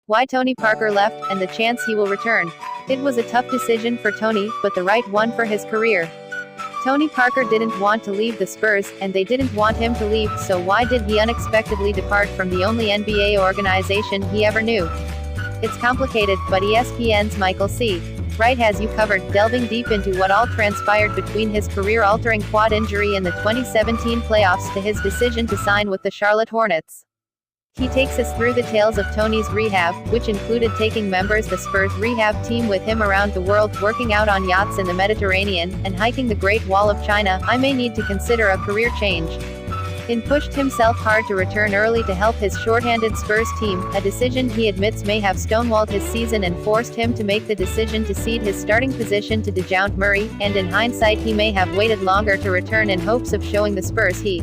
Why Tony Parker left, and the chance he will return. It was a tough decision for Tony, but the right one for his career. Tony Parker didn't want to leave the Spurs, and they didn't want him to leave, so why did he unexpectedly depart from the only NBA organization he ever knew? It's complicated, but ESPN's Michael C. Wright has you covered, delving deep into what all transpired between his career-altering quad injury in the 2017 playoffs to his decision to sign with the Charlotte Hornets. He takes us through the tales of Tony's rehab, which included taking members the Spurs rehab team with him around the world, working out on yachts in the Mediterranean, and hiking the Great Wall of China. I may need to consider a career change. In pushed himself hard to return early to help his shorthanded Spurs team, a decision he admits may have stonewalled his season and forced him to make the decision to cede his starting position to Dejounte Murray, and in hindsight he may have waited longer to return in hopes of showing the Spurs he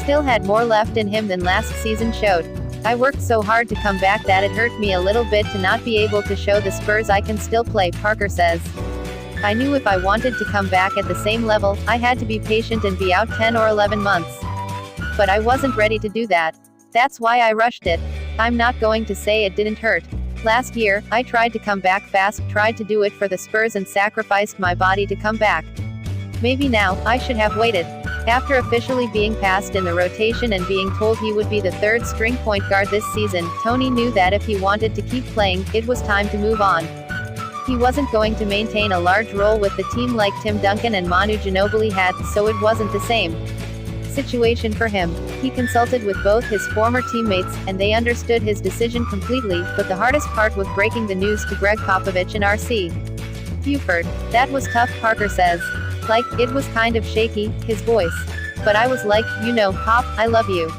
still had more left in him than last season showed. I worked so hard to come back that it hurt me a little bit to not be able to show the Spurs I can still play, Parker says. I knew if I wanted to come back at the same level, I had to be patient and be out 10 or 11 months. But I wasn't ready to do that. That's why I rushed it. I'm not going to say it didn't hurt. Last year, I tried to come back fast, tried to do it for the Spurs and sacrificed my body to come back. Maybe now, I should have waited. After officially being passed in the rotation and being told he would be the third-string point guard this season, Tony knew that if he wanted to keep playing, it was time to move on. He wasn't going to maintain a large role with the team like Tim Duncan and Manu Ginobili had, so it wasn't the same situation for him. He consulted with both his former teammates, and they understood his decision completely, but the hardest part was breaking the news to Greg Popovich and R.C. Buford. That was tough, Parker says. Like, it was kind of shaky, his voice. But I was like, you know, Pop, I love you.